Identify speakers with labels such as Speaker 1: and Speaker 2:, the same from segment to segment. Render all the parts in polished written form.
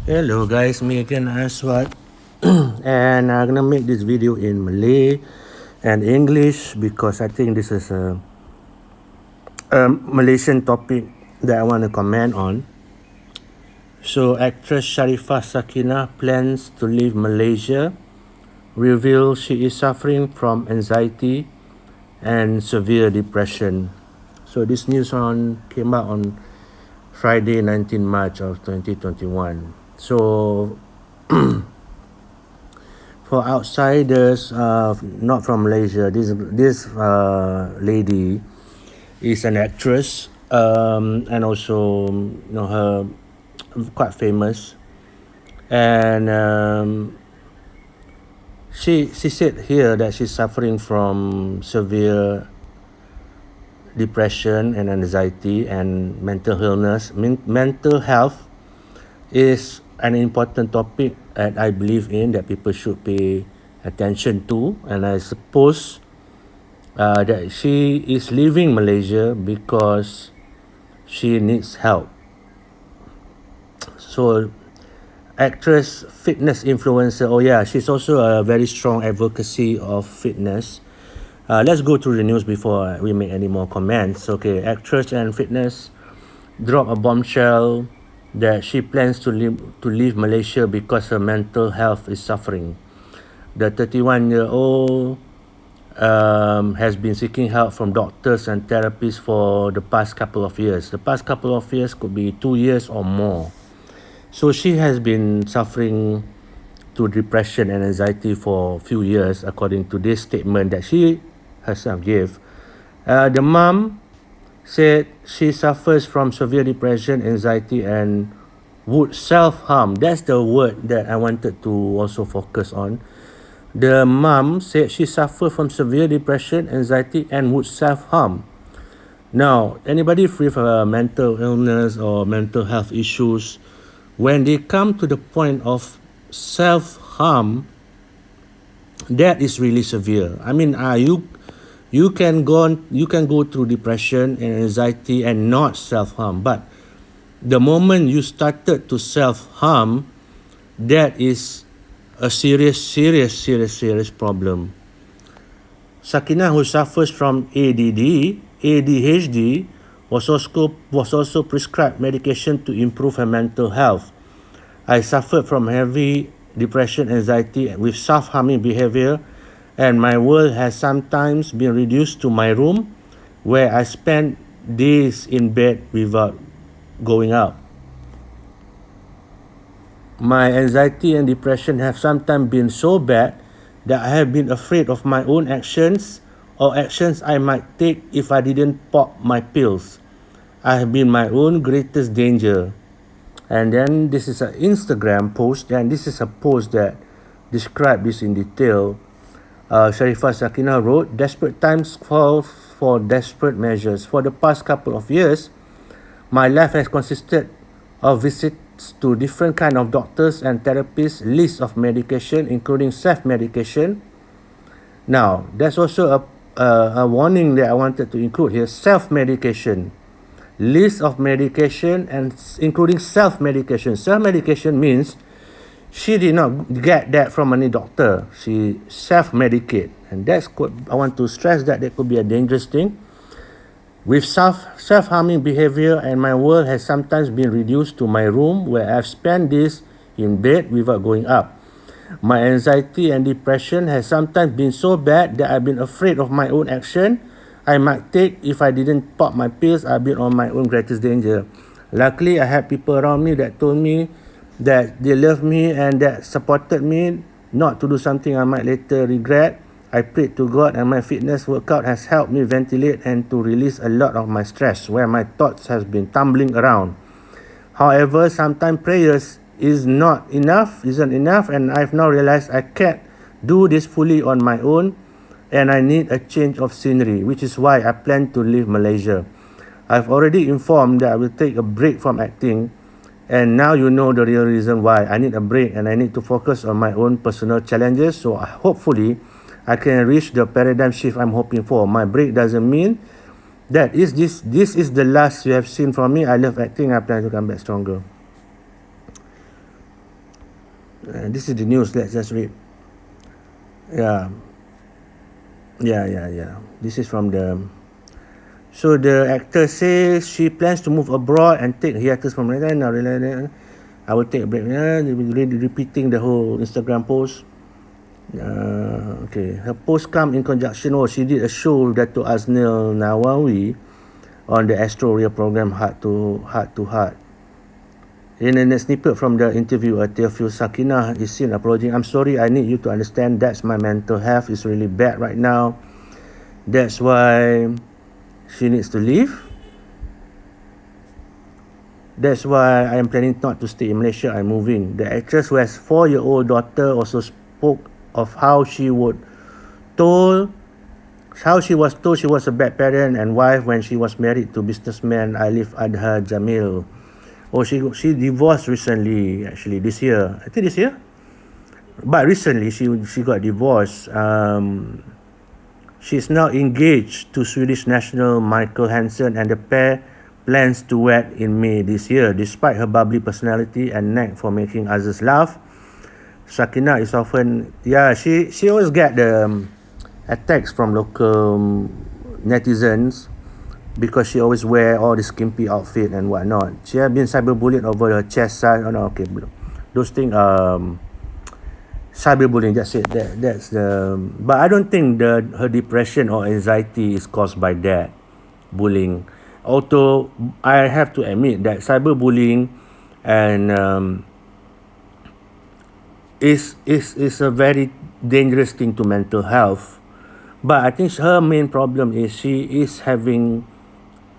Speaker 1: Hello guys, me again Aswad and I'm gonna make this video in Malay and English because I think this is a Malaysian topic that I want to comment on. So actress Sharifah Sakinah plans to leave Malaysia, reveals she is suffering from anxiety and severe depression. So this news came out on Friday 19 March of 2021. So for outsiders not from Malaysia, this lady is an actress, and also her quite famous, and she said here that she's suffering from severe depression and anxiety and mental illness. Mental health is an important topic that I believe in, that people should pay attention to, and I suppose that she is leaving Malaysia because she needs help. So actress, fitness influencer, oh yeah, she's also a very strong advocacy of fitness. Let's go through the news before we make any more comments. Okay, actress and fitness drop a bombshell that she plans to leave Malaysia because her mental health is suffering. The 31-year-old has been seeking help from doctors and therapists for the past couple of years. The past couple of years could be 2 years or more. So she has been suffering to depression and anxiety for a few years, according to this statement that she herself gave. The mom said she suffers from severe depression, anxiety, and would self-harm. That's the word that I wanted to also focus on. The mom said she suffered from severe depression, anxiety, and would self-harm. Now, anybody with mental illness or mental health issues, when they come to the point of self-harm, that is really severe. I mean, you can go through depression and anxiety and not self-harm, but the moment you started to self-harm, that is a serious problem. Sakinah, who suffers from ADHD, was also prescribed medication to improve her mental health. I suffered from heavy depression, anxiety with self-harming behavior, and my world has sometimes been reduced to my room, where I spend days in bed without going out. My anxiety and depression have sometimes been so bad that I have been afraid of my own actions or actions I might take if I didn't pop my pills. I have been my own greatest danger. And then this is an Instagram post, and this is a post that describes this in detail. Sharifah Sakinah wrote, "Desperate times call for desperate measures. For the past couple of years, my life has consisted of visits to different kind of doctors and therapists, lists of medication, including self-medication." Now, there's also a warning that I wanted to include here: self-medication. List of medication and including self-medication. Self-medication means she did not get that from any doctor. She self-medicate, and I want to stress that could be a dangerous thing. With self-harming behavior, and my world has sometimes been reduced to my room, where I've spent days in bed without going up. My anxiety and depression has sometimes been so bad that I've been afraid of my own action I might take if I didn't pop my pills. I've been on my own greatest danger. Luckily, I had people around me that told me that they love me and that supported me not to do something I might later regret. I prayed to God, and my fitness workout has helped me ventilate and to release a lot of my stress where my thoughts has been tumbling around. However, sometimes prayers isn't enough, and I've now realized I can't do this fully on my own, and I need a change of scenery, which is why I plan to leave Malaysia. I've already informed that I will take a break from acting, and now you know the real reason why. I need a break, and I need to focus on my own personal challenges, so hopefully I can reach the paradigm shift I'm hoping for. My break doesn't mean that this is the last you have seen from me. I love acting. I plan to come back stronger. This is the news. Let's just read. Yeah, yeah. This is from the. So the actor says she plans to move abroad and take hiatus from Malaysia. Now, I will take a break. Repeating the whole Instagram post. Okay, her post come in conjunction. She did a show with Dato' Aznil Nawawi on the Astro Real program Heart to Heart. In a snippet from the interview, Sharifah Sakinah is seen apologizing. I'm sorry, I need you to understand that's my mental health is really bad right now. That's why she needs to leave. That's why I am planning not to stay in Malaysia. I'm moving. The actress who has 4-year-old daughter also spoke of how she was told she was a bad parent and wife when she was married to businessman Alif Adha Jamil. She divorced recently, actually this year. I think this year. But recently she got divorced. She's now engaged to Swedish national Michael Hansen, and the pair plans to wed in May this year. Despite her bubbly personality and knack for making others laugh, Sakinah is often, she always get the attacks from local netizens because she always wear all the skimpy outfit and whatnot. She has been cyberbullied over her chest size. Those things cyberbullying. That's it. That's the. But I don't think her depression or anxiety is caused by that bullying. Although I have to admit that cyberbullying and is a very dangerous thing to mental health. But I think her main problem is she is having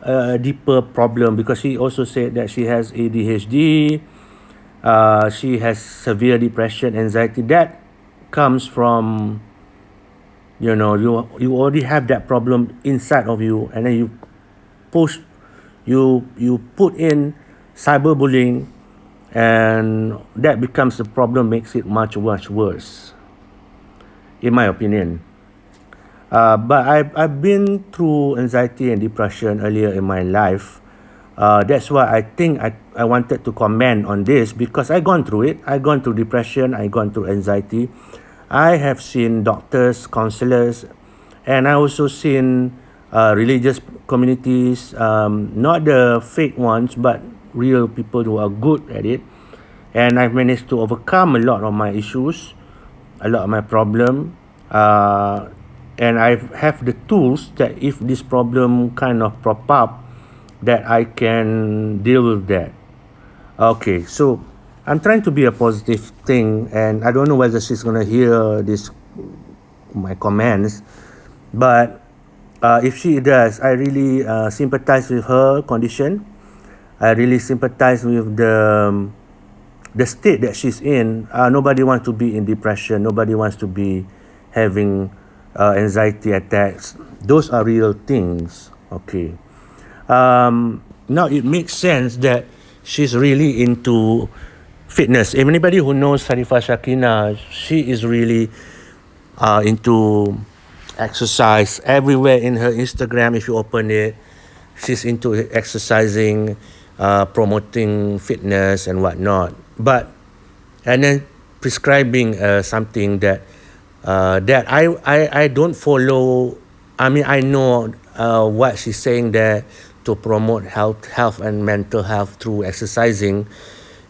Speaker 1: a deeper problem because she also said that she has ADHD. She has severe depression, anxiety. That comes from, you already have that problem inside of you, and then you put in cyberbullying, and that becomes the problem, makes it much worse, in my opinion. But I've been through anxiety and depression earlier in my life. That's why I think I wanted to comment on this, because I gone through it. I gone through depression. I gone through anxiety. I have seen doctors, counselors, and I also seen religious communities, not the fake ones, but real people who are good at it. And I've managed to overcome a lot of my issues, a lot of my problem. And I have the tools that if this problem kind of prop up, that I can deal with that. Okay, so I'm trying to be a positive thing, and I don't know whether she's gonna hear my comments, but if she does, I really sympathize with her condition. I really sympathize with the state that she's in. Nobody wants to be in depression. Nobody wants to be having anxiety attacks. Those are real things. Okay. Now it makes sense that she's really into fitness. Anybody who knows Sharifah Sakinah, she is really into exercise. Everywhere in her Instagram, if you open it, she's into exercising, promoting fitness and whatnot. And then prescribing something that I don't follow. I mean, I know what she's saying there, to promote health and mental health through exercising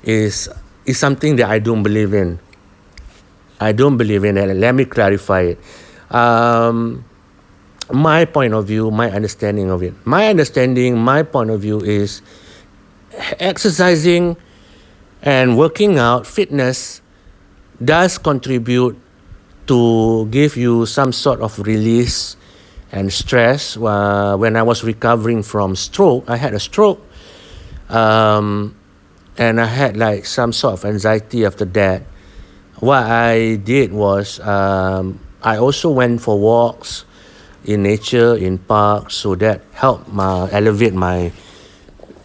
Speaker 1: is something that I don't believe in. I don't believe in it. Let me clarify it. My point of view, my understanding of it. My point of view is exercising and working out, fitness, does contribute to give you some sort of release and stress. When I was recovering from stroke, I had a stroke, and I had like some sort of anxiety after that. What I did was I also went for walks in nature, in parks, so that helped elevate my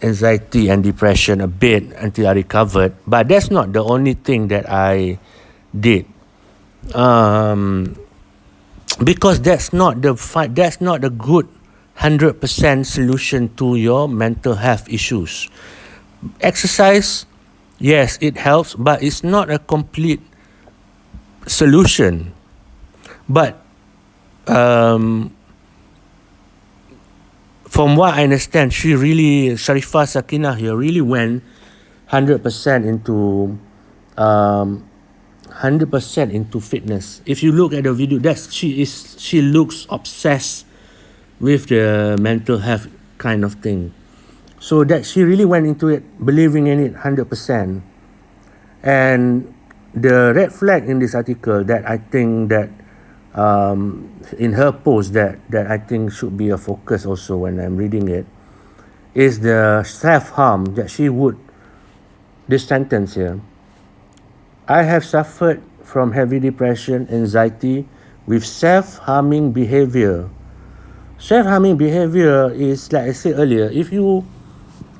Speaker 1: anxiety and depression a bit until I recovered. But that's not the only thing that I did. Because that's not the good 100% solution to your mental health issues. Exercise, Yes, it helps, but it's not a complete solution. But um, from what I understand, Sharifah Sakinah here really went 100% into um, 100% into fitness. If you look at the video, she looks obsessed with the mental health kind of thing. So that she really went into it, believing in it 100%. And the red flag in this article that I think that in her post that I think should be a focus also when I'm reading it is the self-harm that she would, this sentence here: I have suffered from heavy depression, anxiety with self-harming behavior. Self-harming behavior is, like I said earlier, if you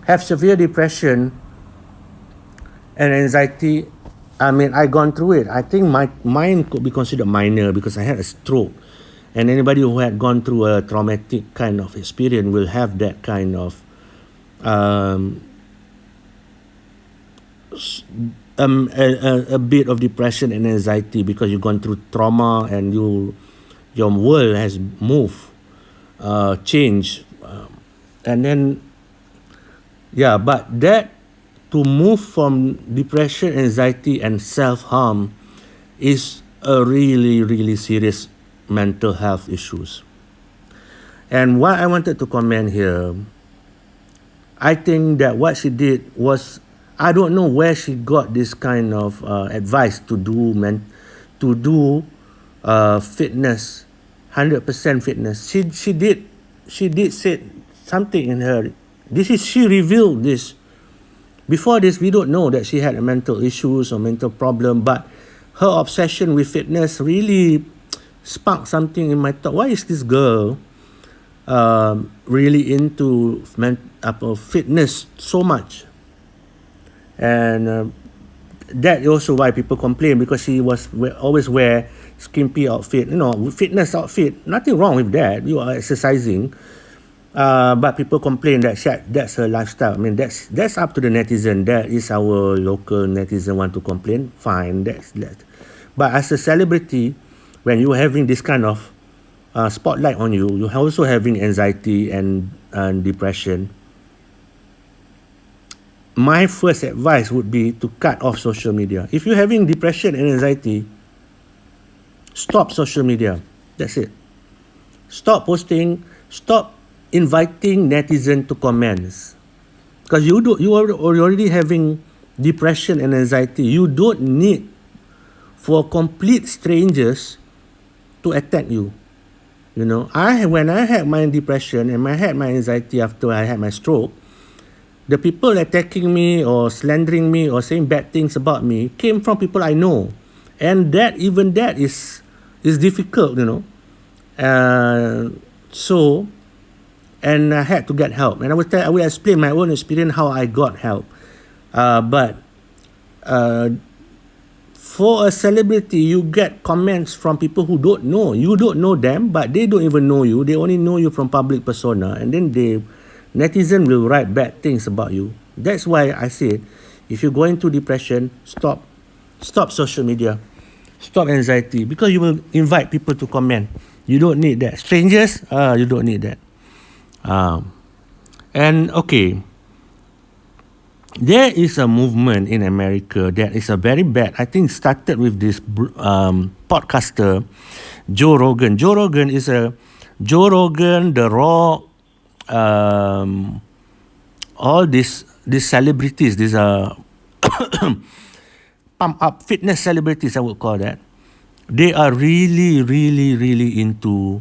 Speaker 1: have severe depression and anxiety, I mean, I gone through it. I think mine could be considered minor because I had a stroke. And anybody who had gone through a traumatic kind of experience will have that kind of um, a bit of depression and anxiety because you've gone through trauma and your world has moved, changed, and then but that to move from depression, anxiety, and self-harm is a really, really serious mental health issues. And what I wanted to comment here, I think that what she did was, I don't know where she got this kind of advice to do fitness, 100% fitness. She did say something in her. She revealed this. Before this, we don't know that she had a mental issues or mental problem, but her obsession with fitness really sparked something in my thought. Why is this girl really into fitness so much? And that also why people complain, because she always wear skimpy outfit, fitness outfit. Nothing wrong with that. You are exercising. But people complain that that's her lifestyle. I mean, that's up to the netizen. That is our local netizen want to complain. Fine, that's that. But as a celebrity, when you're having this kind of spotlight on you, you're also having anxiety and depression. My first advice would be to cut off social media. If you're having depression and anxiety, stop social media. That's it. Stop posting. Stop inviting netizens to comments, because you are already having depression and anxiety. You don't need for complete strangers to attack you. When I had my depression and I had my anxiety after I had my stroke, the people attacking me or slandering me or saying bad things about me came from people I know, and that is difficult. So. And I had to get help. And I will explain my own experience how I got help. But for a celebrity, you get comments from people who don't know. You don't know them, but they don't even know you. They only know you from public persona. And then netizen will write bad things about you. That's why I said, if you're going through depression, stop social media. Stop anxiety, because you will invite people to comment. You don't need that. Strangers, you don't need that. And okay, there is a movement in America that is a very bad. I think started with this podcaster, Joe Rogan. Joe Rogan, The Rock, all these celebrities, these are pump up fitness celebrities, I would call that. They are really, really, really into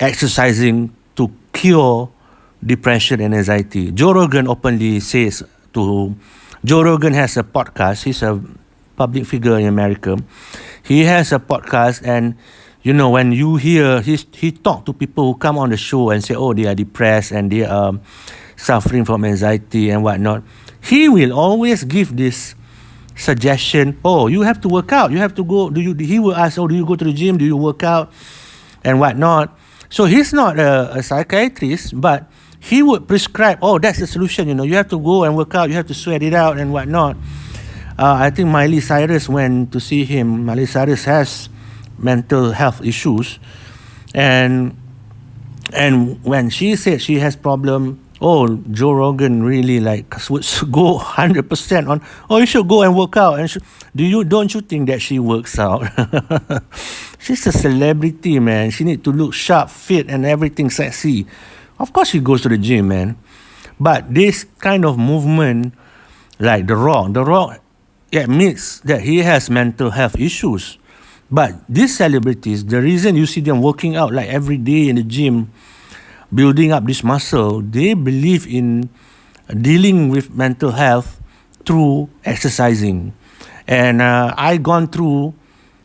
Speaker 1: exercising to cure depression and anxiety. Joe Rogan openly says Joe Rogan has a podcast. He's a public figure in America. He has a podcast, and when you hear he talk to people who come on the show and say, oh, they are depressed and they are suffering from anxiety and whatnot, he will always give this suggestion. Oh, you have to work out. You have to go. He will ask, oh, do you go to the gym? Do you work out? And whatnot. So he's not a psychiatrist, but he would prescribe, oh, that's the solution, you have to go and work out, you have to sweat it out and whatnot. I think Miley Cyrus went to see him. Miley Cyrus has mental health issues, and when she said she has problem, oh, Joe Rogan really like would go 100% on, oh, you should go and work out. And don't you think that she works out? She's a celebrity, man. She need to look sharp, fit, and everything sexy. Of course she goes to the gym, man. But this kind of movement, like The Rock admits that he has mental health issues. But these celebrities, the reason you see them working out like every day in the gym, building up this muscle, they believe in dealing with mental health through exercising. And I went to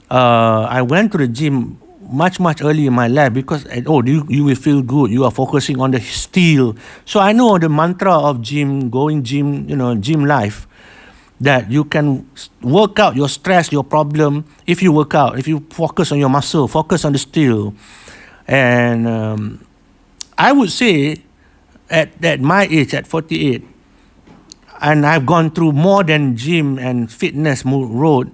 Speaker 1: the gym much early in my life because you will feel good, you are focusing on the steel. So I know the mantra of gym life, that you can work out your stress, your problem, if you work out, if you focus on your muscle, focus on the steel. And I would say at my age, at 48, and I've gone through more than gym and fitness road,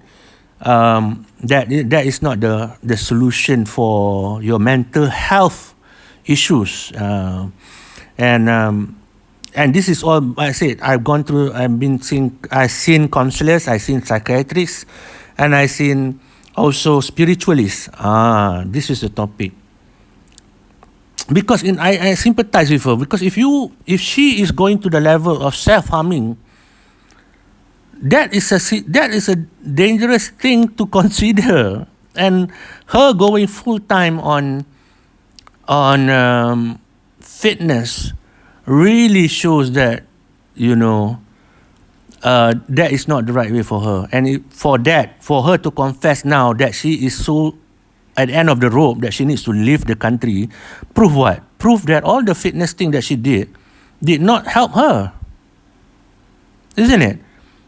Speaker 1: that is not the solution for your mental health issues. And this is all I said. I've seen counselors, I've seen psychiatrists, and I've seen also spiritualists. This is the topic. Because I sympathize with her, because if she is going to the level of self-harming, that is a dangerous thing to consider. And her going full time on fitness really shows that that is not the right way for her. And for her to confess now that she is so at the end of the rope, that she needs to leave the country, prove what? Prove that all the fitness thing that she did not help her, isn't it?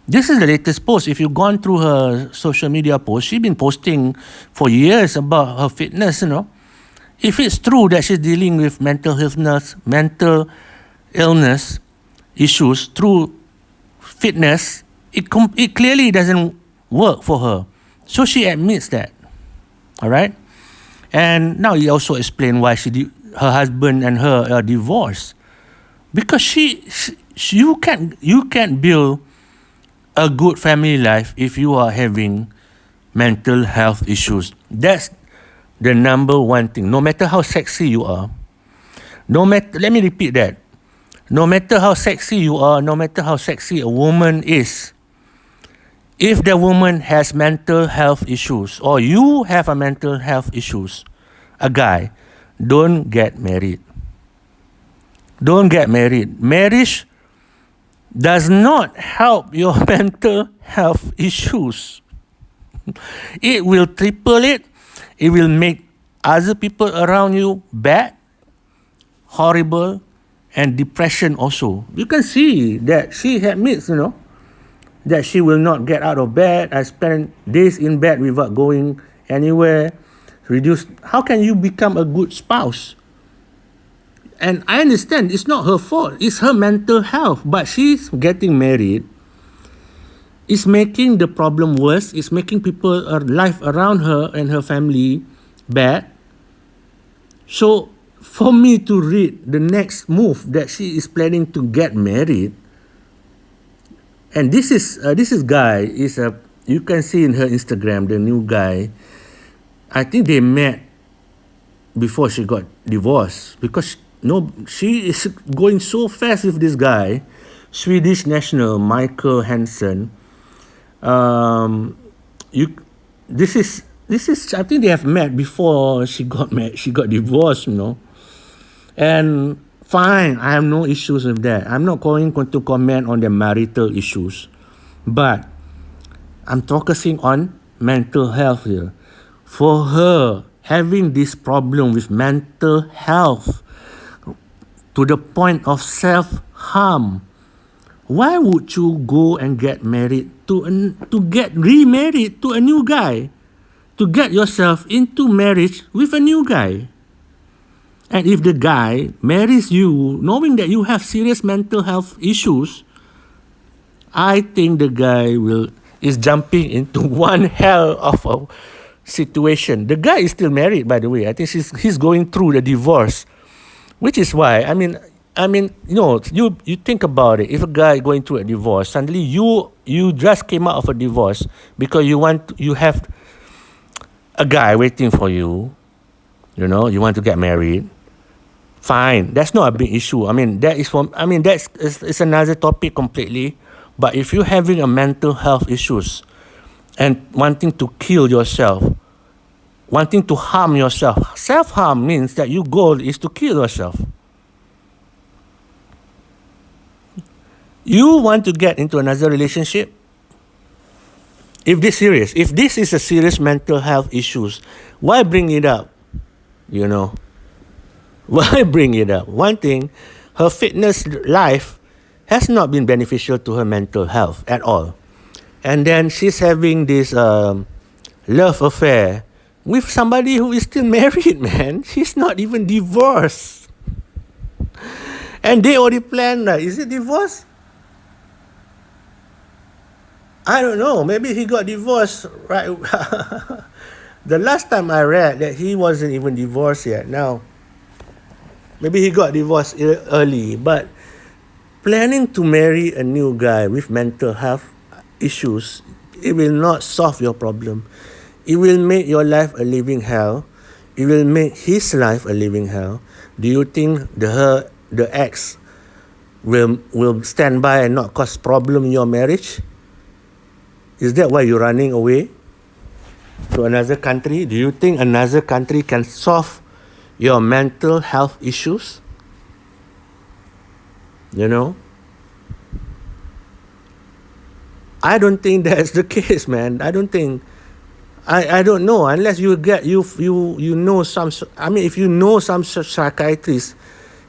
Speaker 1: This is the latest post. If you've gone through her social media post, she's been posting for years about her fitness. If it's true that she's dealing with mental illness issues through fitness, it clearly doesn't work for her. So she admits that. All right, and now he also explained why her husband and her are divorced, because you can't build a good family life if you are having mental health issues. That's the number one thing. No matter how sexy you are, let me repeat that. No matter how sexy you are, no matter how sexy a woman is, if the woman has mental health issues, or you have a mental health issues, a guy, don't get married. Don't get married. Marriage does not help your mental health issues. It will triple it. It will make other people around you bad, horrible, and depression also. You can see that she admits, that she will not get out of bed. I spend days in bed without going anywhere. How can you become a good spouse? And I understand it's not her fault. It's her mental health. But she's getting married. It's making the problem worse. It's making life around her and her family bad. So for me to read the next move that she is planning to get married, and this guy is you can see in her Instagram, the new guy. I think they met before she got divorced, because she is going so fast with this guy, Swedish national Michael Hansen. This is I think they have met before she got divorced, and fine, I have no issues with that. I'm not going to comment on the marital issues, but I'm focusing on mental health here. For her having this problem with mental health to the point of self-harm, why would you go and get married to get remarried to a new guy, to get yourself into marriage with a new guy? And if the guy marries you knowing that you have serious mental health issues, I think the guy is jumping into one hell of a situation. The guy is still married, by the way. I think he's going through the divorce, which is why you think about it. If a guy going through a divorce, suddenly you just came out of a divorce because you have a guy waiting for you. You want to get married. Fine, that's not a big issue. It's another topic completely. But if you're having a mental health issues and wanting to kill yourself, wanting to harm yourself, self-harm means that your goal is to kill yourself. You want to get into another relationship? If this is a serious mental health issues, why bring it up? Why bring it up? One thing, her fitness life has not been beneficial to her mental health at all. And then she's having this love affair with somebody who is still married, man. She's not even divorced. And they already planned, is it divorce? I don't know. Maybe he got divorced, right? The last time I read that he wasn't even divorced yet. Now, maybe he got divorced early, but planning to marry a new guy with mental health issues, it will not solve your problem. It will make your life a living hell. It will make his life a living hell. Do you think the ex will stand by and not cause problem in your marriage? Is that why you're running away to another country? Do you think another country can solve your mental health issues? I don't think that's the case, man. I don't think. I don't know, unless you know some. If you know some psychiatrist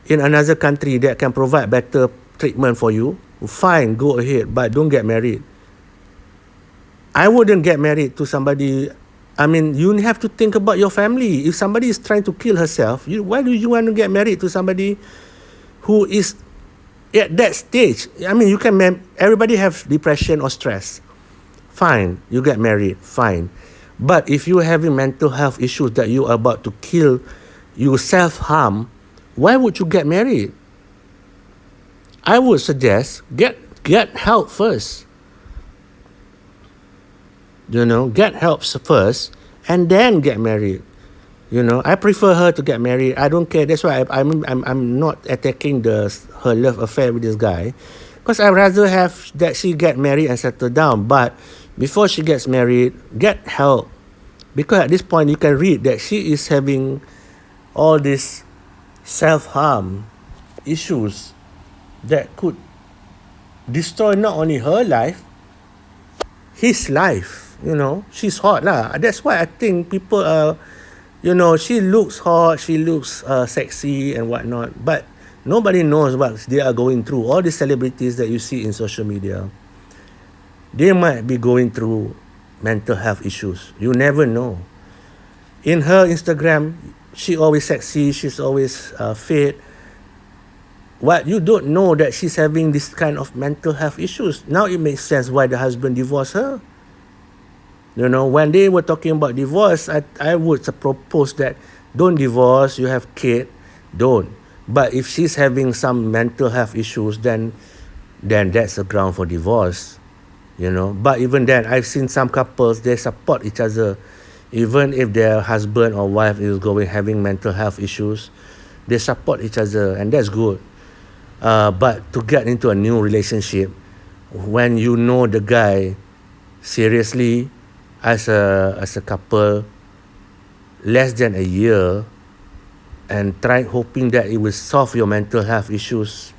Speaker 1: in another country that can provide better treatment for you, fine, go ahead, but don't get married. I wouldn't get married to somebody. You have to think about your family. If somebody is trying to kill herself, why do you want to get married to somebody who is at that stage? Everybody has depression or stress. Fine, you get married, fine. But if you're having mental health issues that you are about to kill, you self-harm, why would you get married? I would suggest get help first. Get help first and then get married. I prefer her to get married. I don't care. That's why I'm not attacking her love affair with this guy, because I'd rather have that she get married and settle down. But before she gets married, get help, because at this point you can read that she is having all these self-harm issues that could destroy not only her life, his life. She's hot lah. That's why I think people are, she looks hot, she looks sexy and whatnot, but nobody knows what they are going through. All the celebrities that you see in social media, they might be going through mental health issues. You never know. In her Instagram, she always sexy, she's always fit. What you don't know that she's having this kind of mental health issues. Now it makes sense why the husband divorced her. When they were talking about divorce, I would propose that don't divorce, you have kid, don't. But if she's having some mental health issues, then that's a ground for divorce. But even then, I've seen some couples, they support each other. Even if their husband or wife is having mental health issues, they support each other, and that's good. But to get into a new relationship, when you know the guy seriously, as a couple, less than a year, and hoping that it will solve your mental health issues,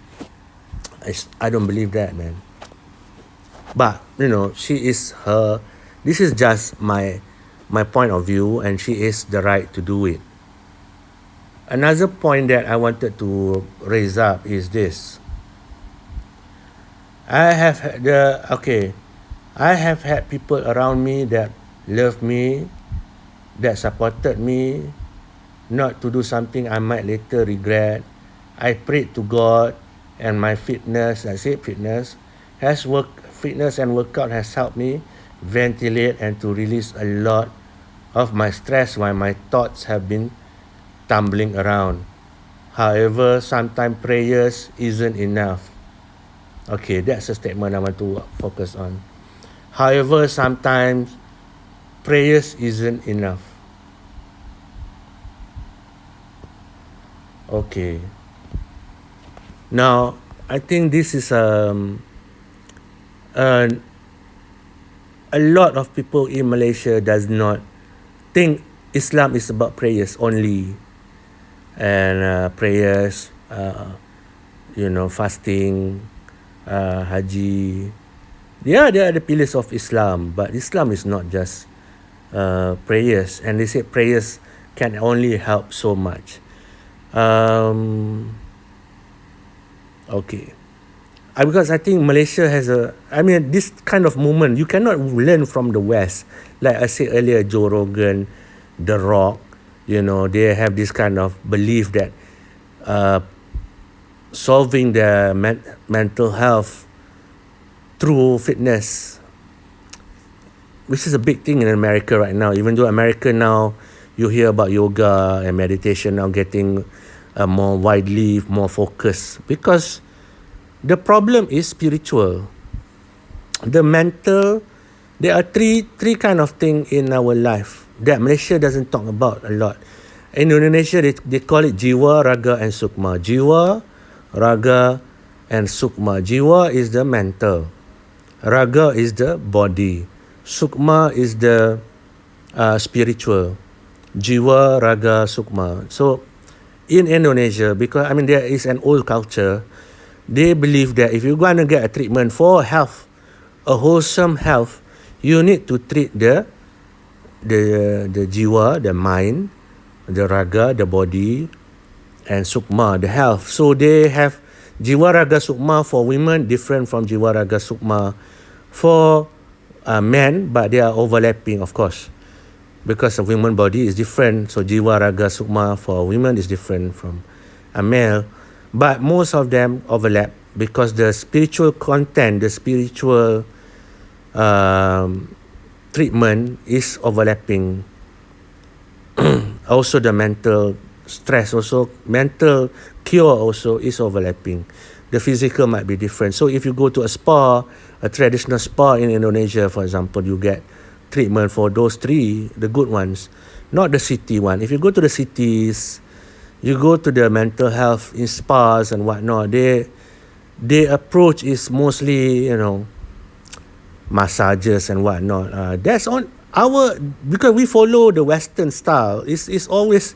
Speaker 1: I don't believe that, man. But this is just my point of view, and she is the right to do it. Another point that I wanted to raise up is this. I have had people around me that love me, that supported me, not to do something I might later regret. I prayed to God, and my fitness and workout has helped me ventilate and to release a lot of my stress while my thoughts have been tumbling around. However, sometimes prayers isn't enough. Okay, that's a statement I want to focus on. However, sometimes prayers isn't enough. Okay. Now, I think this is a lot of people in Malaysia does not think Islam is about prayers only, and prayers, fasting, haji. Yeah, they are the pillars of Islam, but Islam is not just prayers, and they say prayers can only help so much. Okay. Because I think Malaysia has this kind of movement, you cannot learn from the West. Like I said earlier, Joe Rogan, The Rock, they have this kind of belief that solving their mental health through fitness, which is a big thing in America right now. Even though America now, you hear about yoga and meditation now getting more widely, more focused, because the problem is spiritual. The mental, there are three kind of thing in our life that Malaysia doesn't talk about a lot. In Indonesia, they call it jiwa, raga and sukma. Jiwa, raga and sukma. Jiwa is the mental. Raga is the body. Sukma is the spiritual. Jiwa, raga, sukma. So in Indonesia, because there is an old culture, they believe that if you're going to get a treatment for health, a wholesome health, you need to treat the jiwa, the mind, the raga, the body, and sukma, the health. So they have jiwa, raga, sukma for women, different from jiwa, raga, sukma for men, but they are overlapping, of course, because a woman body is different. So jiwa, raga, sukma for women is different from a male. But most of them overlap because the spiritual content, the spiritual treatment is overlapping. Also the mental stress, also mental cure also is overlapping. The physical might be different. So if you go to a spa, a traditional spa in Indonesia, for example, you get treatment for those three, the good ones, not the city one. If you go to the cities, you go to the mental health in spas and whatnot, their approach is mostly, massages and whatnot. That's on our, because we follow the Western style. It's always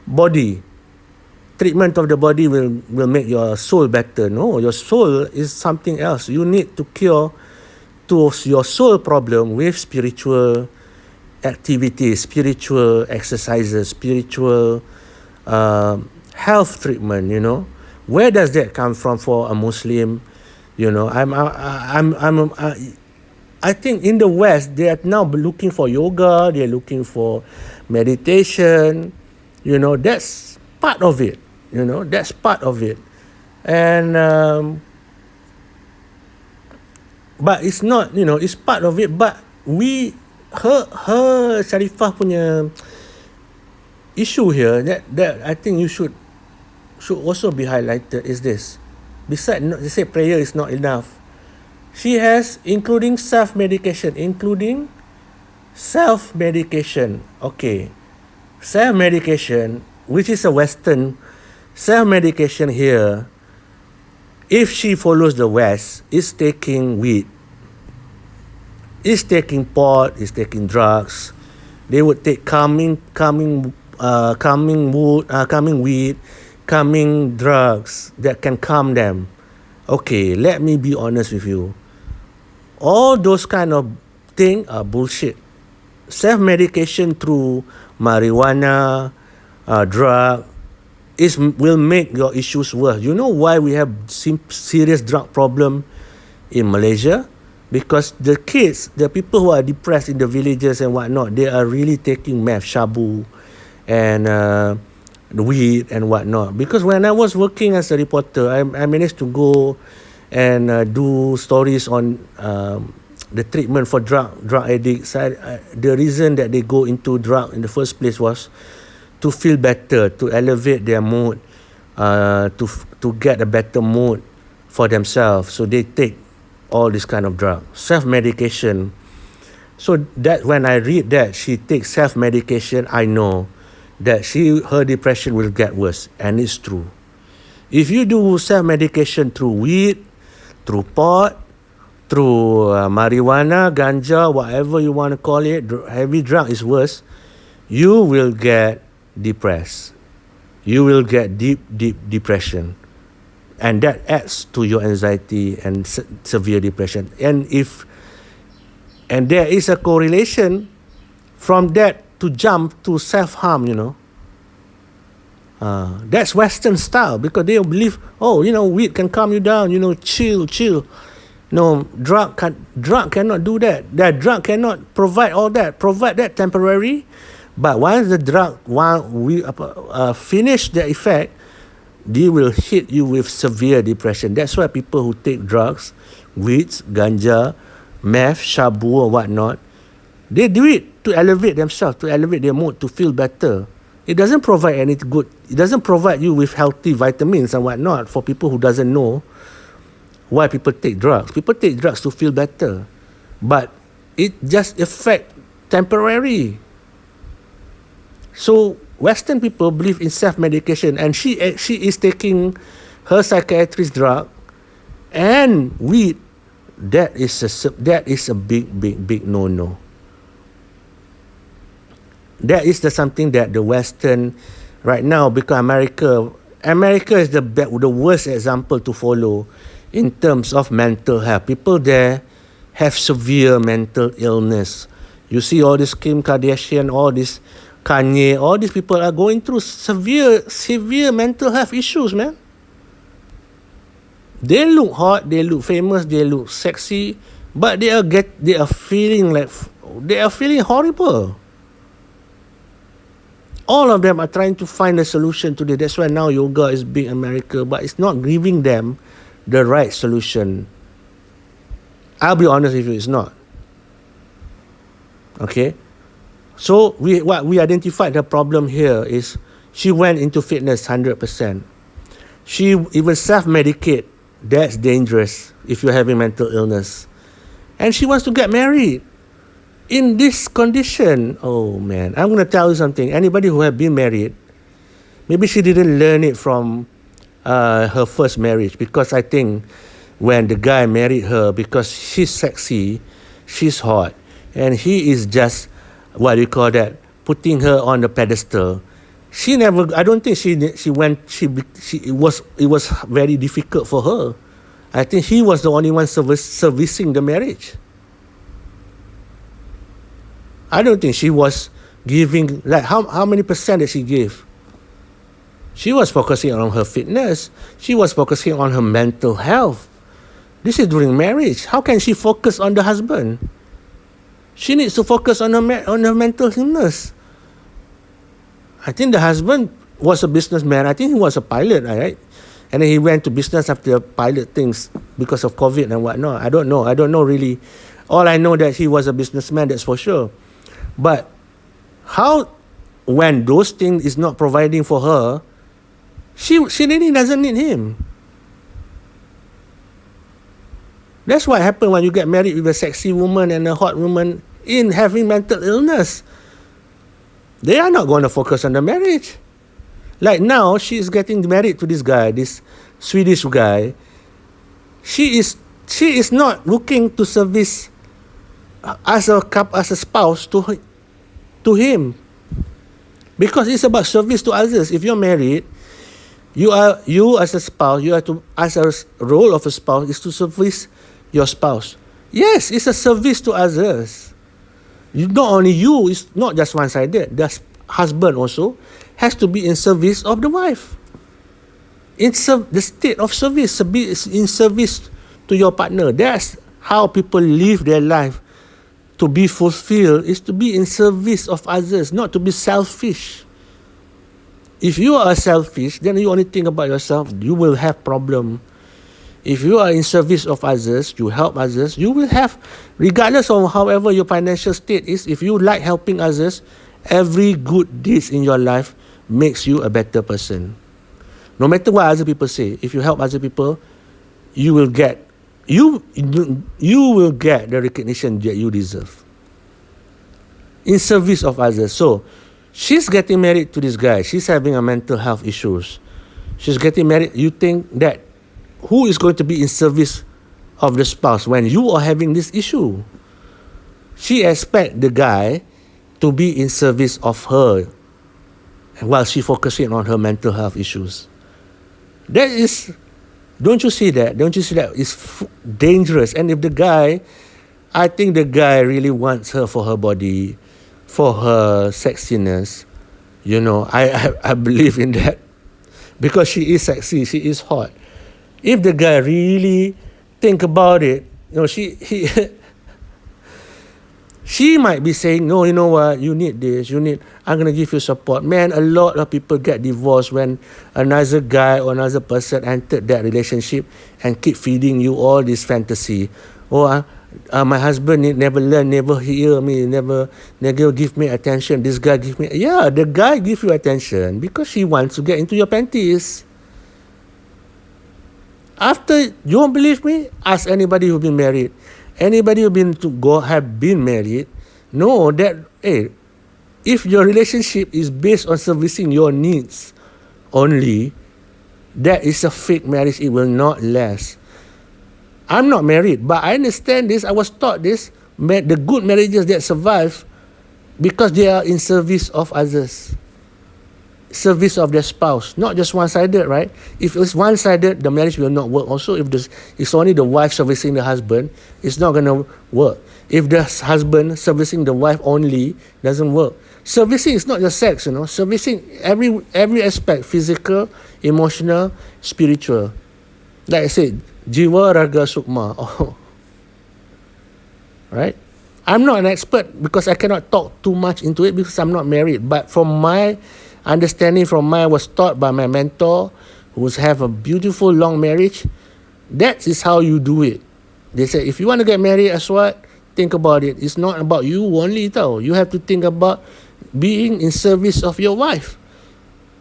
Speaker 1: body. Treatment of the body will make your soul better. No, your soul is something else. You need to cure to your soul problem with spiritual activities, spiritual exercises, spiritual health treatment. Where does that come from for a Muslim? I think in the West they are now looking for yoga, they're looking for meditation. That's part of it. That's part of it. And but it's not, it's part of it. But her Sharifah punya issue here that I think you should also be highlighted is this. Besides, they say prayer is not enough. She has including self-medication. Okay. Self-medication, which is a Western self-medication here, if she follows the West, is taking weed, is taking pot, is taking drugs. They would take calming weed, calming drugs that can calm them. Okay, let me be honest with you. All those kind of things are bullshit. Self-medication through marijuana, drug, will make your issues worse. You know why we have serious drug problem in Malaysia? Because the kids, the people who are depressed in the villages and whatnot, they are really taking meth, shabu, and the weed and whatnot. Because when I was working as a reporter, I managed to go and do stories on the treatment for drug addicts. The reason that they go into drug in the first place was to feel better, to elevate their mood, to get a better mood for themselves. So they take all this kind of drug, self-medication. So that when I read that she takes self-medication, I know that her depression will get worse, and it's true. If you do self-medication through weed, through pot, through marijuana, ganja, whatever you want to call it, heavy drug is worse, you will get depressed. You will get deep depression. And that adds to your anxiety and severe depression. And there is a correlation from that to jump to self-harm, That's Western style, because they believe, weed can calm you down, chill. No, drug cannot do that. That drug cannot provide all that. Provide that temporary, but once the drug, finish the effect, they will hit you with severe depression. That's why people who take drugs, weeds, ganja, meth, shabu or whatnot, they do it to elevate themselves, to elevate their mood, to feel better. It doesn't provide any good. It doesn't provide you with healthy vitamins and whatnot. For people who doesn't know why people take drugs. People take drugs to feel better, but it just affect temporary. So Western people believe in self-medication, and she is taking her psychiatrist drug and weed. That is a big no. That is something that the Western right now, because America is the worst example to follow in terms of mental health. People there have severe mental illness. You see all this Kim Kardashian, all this Kanye, all these people are going through severe mental health issues, man. They look hot, they look famous, they look sexy, but they are feeling horrible. All of them are trying to find a solution today. That's why now yoga is big in America, but it's not giving them the right solution. I'll be honest with you, it's not. Okay? So what we identified the problem here is she went into fitness 100%. She even self-medicate. That's dangerous if you're having mental illness. And she wants to get married. In this condition, oh man, I'm going to tell you something. Anybody who have been married, maybe she didn't learn it from her first marriage, because I think when the guy married her, because she's sexy, she's hot, and he is just, what do you call that, putting her on the pedestal. I don't think it was very difficult for her. I think he was the only one servicing the marriage. I don't think she was giving, like, how many percent did she give? She was focusing on her fitness. She was focusing on her mental health. This is during marriage. How can she focus on the husband? She needs to focus on her mental illness. I think the husband was a businessman. I think he was a pilot, right? And then he went to business after pilot things because of COVID and whatnot. I don't know really. All I know that he was a businessman, that's for sure. But how, when those things is not providing for her, she really doesn't need him. That's what happens when you get married with a sexy woman and a hot woman in having mental illness. They are not going to focus on the marriage. Like now, she is getting married to this guy, this Swedish guy. She is not looking to service as a spouse to him, because it's about service to others. If you're married, you as a spouse, you have to, as a role of a spouse is to service your spouse. Yes, it's a service to others. Not only you, it's not just one-sided. The husband also has to be in service of the wife. It's the state of service, in service to your partner. That's how people live their life. To be fulfilled is to be in service of others, not to be selfish. If you are selfish, then you only think about yourself, you will have problem. If you are in service of others, you help others, you will have, regardless of however your financial state is, if you like helping others, every good deed in your life makes you a better person. No matter what other people say, if you help other people, you will get you will get the recognition that you deserve in service of others. So she's getting married to this guy. She's having a mental health issues. She's getting married. You think that who is going to be in service of the spouse when you are having this issue? She expects the guy to be in service of her while she focusing on her mental health issues. That is, don't you see that? Don't you see that? It's dangerous. And if the guy, I think the guy really wants her for her body, for her sexiness. You know, I believe in that. Because she is sexy, she is hot. If the guy really think about it, you know, she might be saying, no, you know what, you need this, I'm going to give you support. Man, a lot of people get divorced when another guy or another person entered that relationship and keep feeding you all this fantasy. Oh, my husband never learn, never hear me, never give me attention. This guy give me, yeah, the guy give you attention because he wants to get into your panties. After, you don't believe me? Ask anybody who's been married. Anybody who have been married, know that, hey, if your relationship is based on servicing your needs only, that is a fake marriage. It will not last. I'm not married, but I understand this. I was taught this. The good marriages that survive because they are in service of others. Service of their spouse, not just one-sided, right? If it's one-sided, the marriage will not work. Also, if it's only the wife servicing the husband, it's not going to work. If the husband servicing the wife only, doesn't work. Servicing is not just sex, you know. Servicing every aspect, physical, emotional, spiritual. Like I said, jiwa, raga, sukma. Oh. Right? I'm not an expert because I cannot talk too much into it because I'm not married. But from my understanding, I was taught by my mentor, who have a beautiful long marriage, that is how you do it. They say, if you want to get married, as what? Think about it. It's not about you only, though. You have to think about being in service of your wife.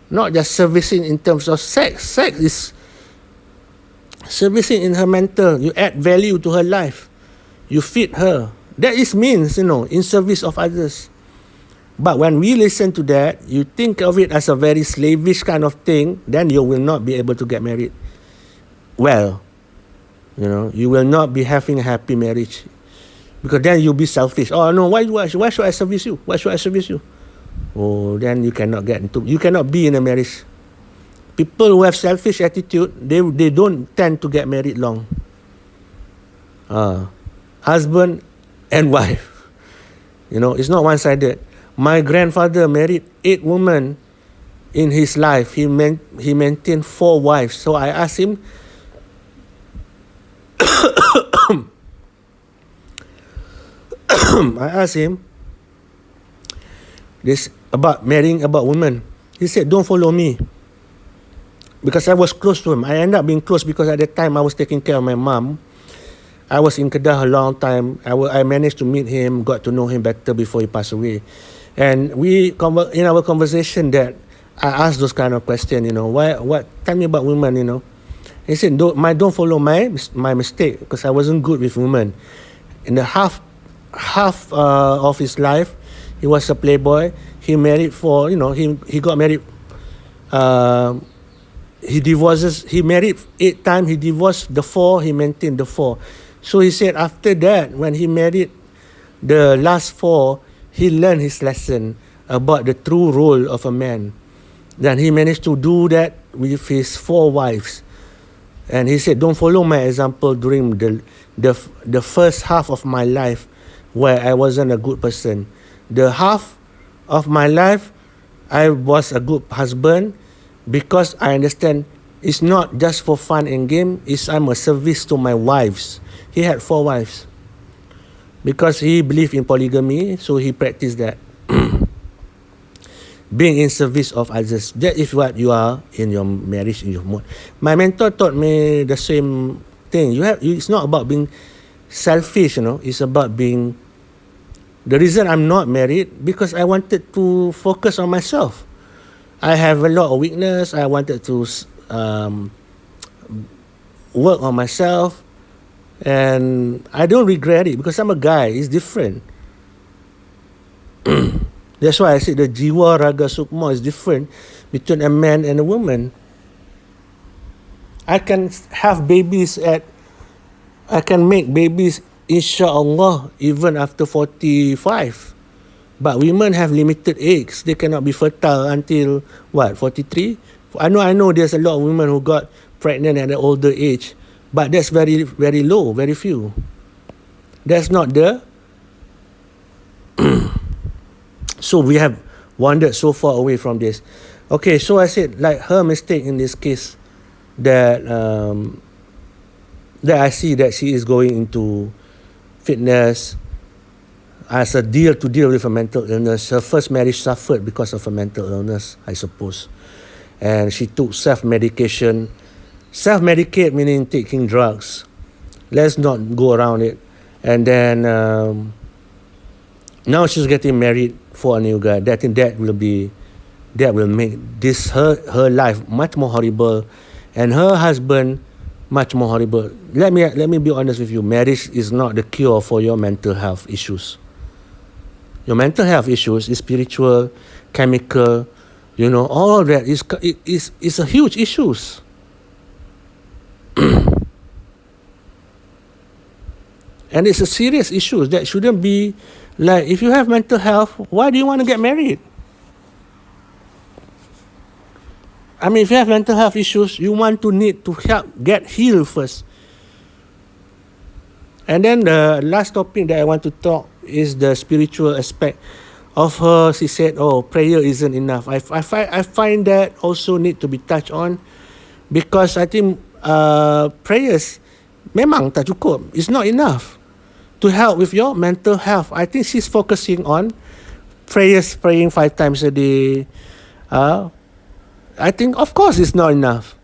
Speaker 1: Not just servicing in terms of sex. Sex is servicing in her mental. You add value to her life. You feed her. That is means, you know, in service of others. But when we listen to that, you think of it as a very slavish kind of thing, then you will not be able to get married. Well, you know, you will not be having a happy marriage. Because then you'll be selfish. Oh no, why should I service you? Why should I service you? Oh, then you cannot be in a marriage. People who have selfish attitude, they don't tend to get married long. Husband and wife. You know, it's not one-sided. My grandfather married 8 women in his life. He maintained 4 wives. So I asked him, this about marrying about women. He said, don't follow me. Because I was close to him. I ended up being close because at that time I was taking care of my mom. I was in Kedah a long time. I managed to meet him, got to know him better before he passed away. And in our conversation that I asked those kind of questions, you know, tell me about women, you know. He said, don't follow my mistake because I wasn't good with women. In the half of his life, he was a playboy. He married he got married. He married 8 times. He divorced the 4. He maintained the 4. So he said after that, when he married the last 4, he learned his lesson about the true role of a man. Then he managed to do that with his 4 wives. And he said, don't follow my example during the first half of my life where I wasn't a good person. The half of my life, I was a good husband because I understand it's not just for fun and game, I'm a service to my wives. He had 4 wives. Because he believed in polygamy, so he practiced that. being in service of others. That is what you are in your marriage, in your mode. My mentor taught me the same thing. It's not about being selfish, it's about being. The reason I'm not married, because I wanted to focus on myself. I have a lot of weakness. I wanted to work on myself, and I don't regret it because I'm a guy. It's different. That's why I said the jiwa raga sukma is different between a man and a woman. I can make babies inshallah even after 45. But women have limited eggs. They cannot be fertile until 43? I know there's a lot of women who got pregnant at an older age, but that's very, very low, very few. That's not the. So we have wandered so far away from this. Okay, so I said, like her mistake in this case, that I see that she is going into fitness as a deal to deal with a mental illness. Her first marriage suffered because of a mental illness, I suppose. And she took self-medication. Self-medicate meaning taking drugs. Let's not go around it. And then now she's getting married for a new guy. That will make this her life much more horrible, and her husband much more horrible. Let me be honest with you. Marriage is not the cure for your mental health issues. Your mental health issues is spiritual, chemical, all of that is a huge issues. And it's a serious issue that shouldn't be like, if you have mental health, why do you want to get married? I mean, if you have mental health issues, you need to help get healed first. And then the last topic that I want to talk is the spiritual aspect of her. She said, prayer isn't enough. I find that also need to be touched on, because I think prayers memang tak cukup. It's not enough to help with your mental health. I think she's focusing on praying 5 times a day. I think, of course, it's not enough.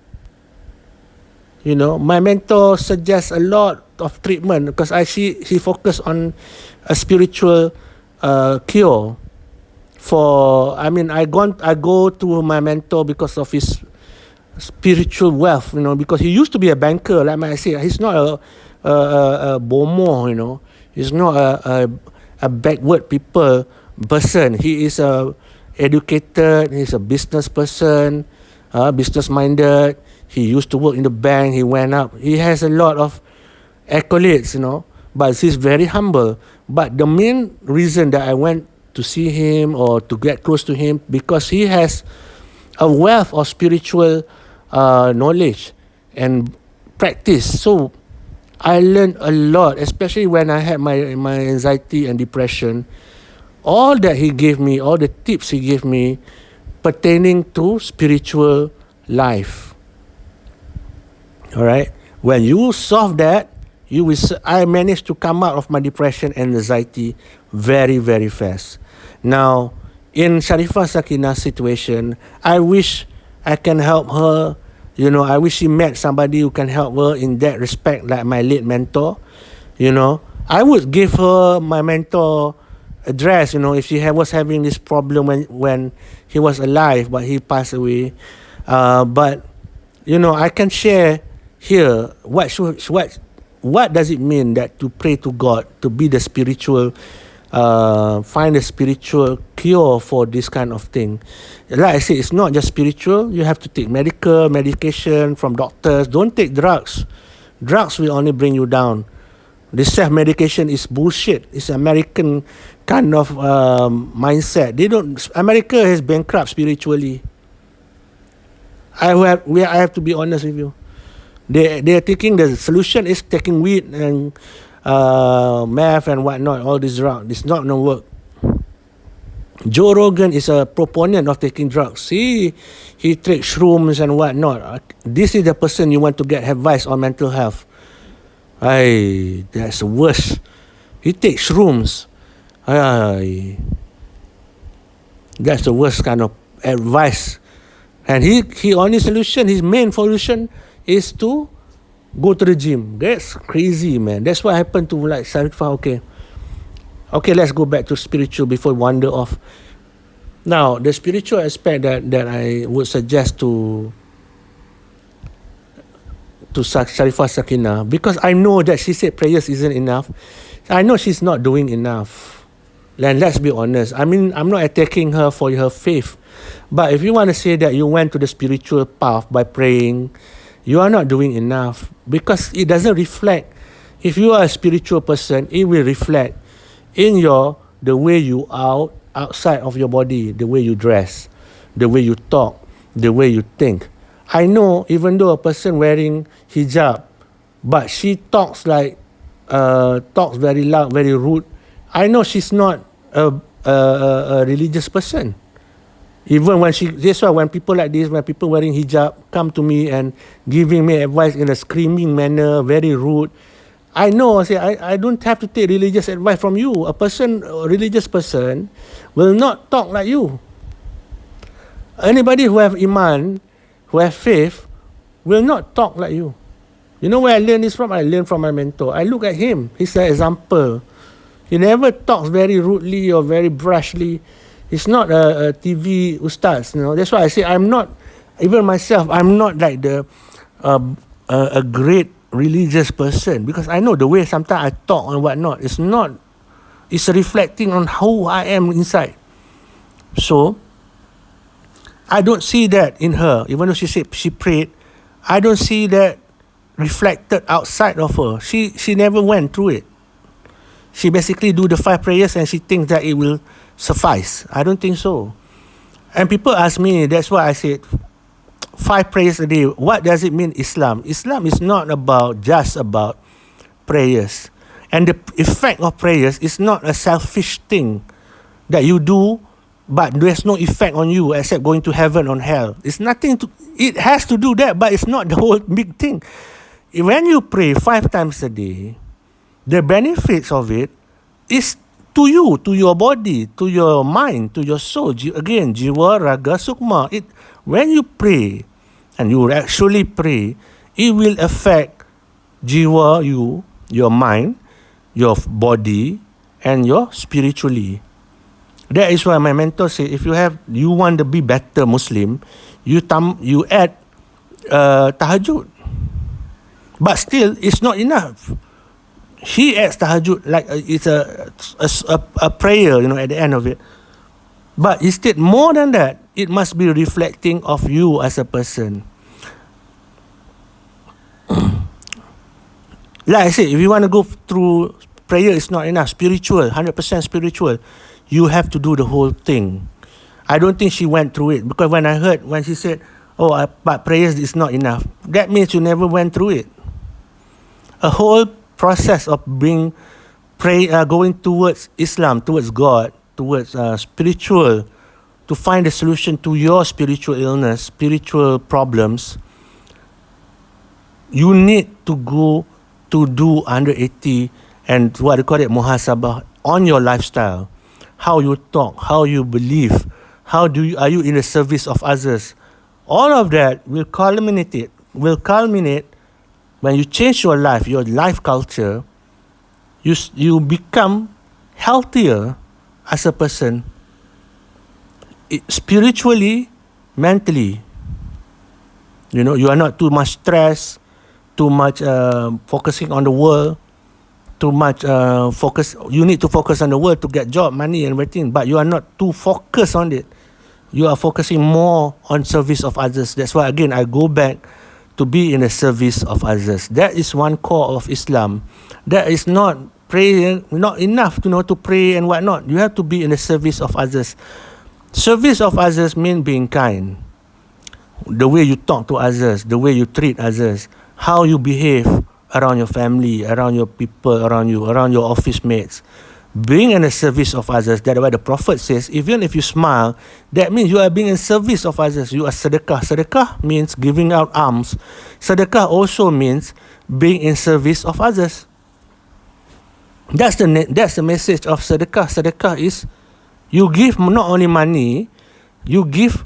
Speaker 1: My mentor suggests a lot of treatment, because she focus on a spiritual cure. I go to my mentor because of his spiritual wealth, because he used to be a banker. Like I said, he's not a bomo, he's not a backward person. He is a educated, he's a business person, business minded. He used to work in the bank. He went up. He has a lot of accolades, but he's very humble. But the main reason that I went to see him or to get close to him, because he has a wealth of spiritual knowledge and practice. So I learned a lot, especially when I had my anxiety and depression. All that he gave me, all the tips he gave me pertaining to spiritual life. All right. When you solve that, I managed to come out of my depression and anxiety very, very fast. Now, in Sharifah Sakinah's situation, I wish I can help her. I wish she met somebody who can help her in that respect, like my late mentor. I would give her my mentor address, if she was having this problem when he was alive, but he passed away. But I can share here what does it mean that to pray to God, to be the spiritual, find a spiritual cure for this kind of thing. Like I said, it's not just spiritual. You have to take medication from doctors. Don't take drugs. Drugs will only bring you down. This self-medication is bullshit. It's American kind of mindset. America has bankrupt spiritually. I have to be honest with you. They are thinking the solution is taking weed and meth and whatnot, all this drug. It's not going to work. Joe Rogan is a proponent of taking drugs. He takes shrooms and whatnot. This is the person you want to get advice on mental health. That's the worst. He takes shrooms. That's the worst kind of advice. And he only solution, his main solution is to go to the gym. That's crazy, man. That's what happened to like Sharifah. Okay, let's go back to spiritual before we wander off. Now, the spiritual aspect that I would suggest to Sharifah Sakinah, because I know that she said prayers isn't enough. I know she's not doing enough. And let's be honest. I mean, I'm not attacking her for her faith. But if you want to say that you went to the spiritual path by praying, you are not doing enough, because it doesn't reflect. If you are a spiritual person, it will reflect in the way you are outside of your body, the way you dress, the way you talk, the way you think. I know even though a person wearing hijab, but she talks very loud, very rude, I know she's not a religious person. Even that's why when people like this, when people wearing hijab come to me and giving me advice in a screaming manner, very rude, I know, I don't have to take religious advice from you. A religious person will not talk like you. Anybody who have iman, who have faith, will not talk like you. You know where I learned this from? I learned from my mentor. I look at him. He's an example. He never talks very rudely or very brashly. He's not a TV ustaz. That's why I say I'm not, even myself, I'm not like a great religious person, because I know the way sometimes I talk and whatnot. It's reflecting on who I am inside. So I don't see that in her. Even though she said she prayed, I don't see that reflected outside of her. She never went through it. She basically do the 5 prayers and she thinks that it will suffice. I don't think so. And people ask me, that's why I said 5 prayers a day. What does it mean, Islam? Islam is not just about prayers. And the effect of prayers is not a selfish thing that you do, but there's no effect on you except going to heaven or hell. It has to do that, but it's not the whole big thing. When you pray 5 times a day, the benefits of it is to you, to your body, to your mind, to your soul. Again, jiwa, raga, sukma. When you pray, and you actually pray, it will affect jiwa, your mind, your body, and your spiritually. That is why my mentor said, if you want to be better Muslim, you add tahajjud. But still, it's not enough. He adds tahajjud like it's a prayer, at the end of it. But instead, more than that, it must be reflecting of you as a person. Like I said, if you want to go through prayer, it's not enough. Spiritual, 100% spiritual. You have to do the whole thing. I don't think she went through it, because when she said, but prayers is not enough, that means you never went through it. A whole process of going towards Islam, towards God, towards spiritual, to find a solution to your spiritual illness, spiritual problems, you need to go to do 180 and what they call it, muhasabah, on your lifestyle. How you talk, how you believe, are you in the service of others? All of that will culminate when you change your life culture. You become healthier as a person, spiritually, mentally. You are not too much stress, too much focusing on the world, too much focus. You need to focus on the world to get job, money and everything, but you are not too focused on it. You are focusing more on service of others. That's why, again, I go back to be in the service of others. That is one core of Islam. That is not praying, not enough to pray and whatnot. You have to be in the service of others. Service of others means being kind. The way you talk to others, the way you treat others, how you behave around your family, around your people, around your office mates. Being in the service of others. That's why the Prophet says, even if you smile, that means you are being in service of others. You are sedekah. Sedekah means giving out alms. Sedekah also means being in service of others. That's the message of sedekah. Sedekah is You give not only money, you give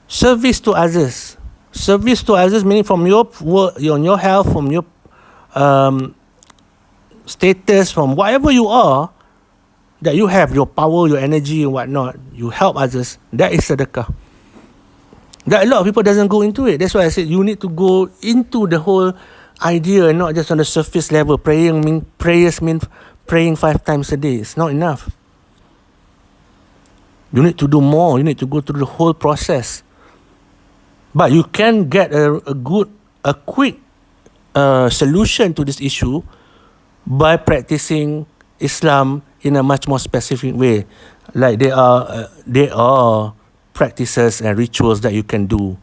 Speaker 1: service to others. Service to others meaning from your work, your health, from your status, from whatever you are, that you have your power, your energy and whatnot, you help others. That is sedekah. That a lot of people doesn't go into it. That's why I said you need to go into the whole idea and not just on the surface level. Prayers mean praying 5 times a day. It's not enough. You need to do more. You need to go through the whole process. But you can get a quick solution to this issue by practicing Islam in a much more specific way. Like there are practices and rituals that you can do,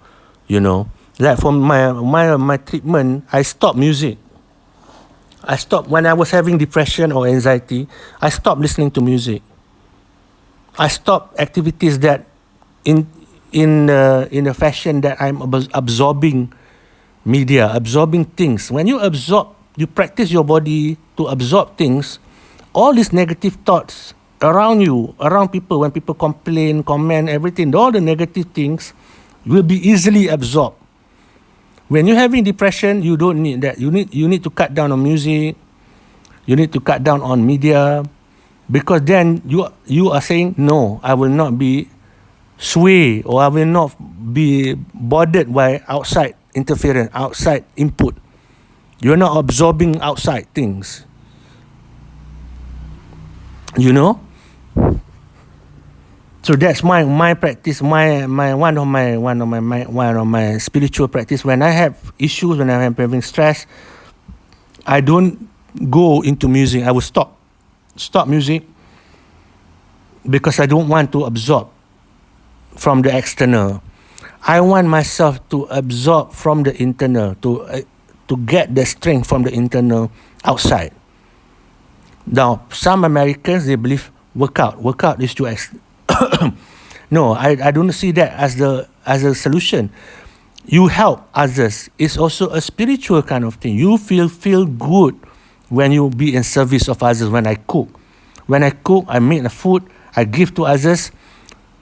Speaker 1: you know. Like for my treatment, I stopped music. I stopped when I was having depression or anxiety. I stopped listening to music. I stopped activities that in a fashion that I'm absorbing media, absorbing things. When you practice your body to absorb things, all these negative thoughts around you, around people, when people complain, comment, everything, all the negative things will be easily absorbed. When you're having depression, you don't need that. You need to cut down on music. You need to cut down on media, because then you are saying, no, I will not be swayed, or I will not be bothered by outside interference, outside input. You're not absorbing outside things. You know? So that's my practice, my one of my spiritual practice. When I have issues, when I'm having stress, I don't go into music. I will stop music, because I don't want to absorb from the external. I want myself to absorb from the internal, to get the strength from the internal outside. Now, some Americans, they believe workout is to no, I don't see that as a solution. You help others. It's also a spiritual kind of thing. You feel good when you be in service of others. When I cook, I make the food, I give to others.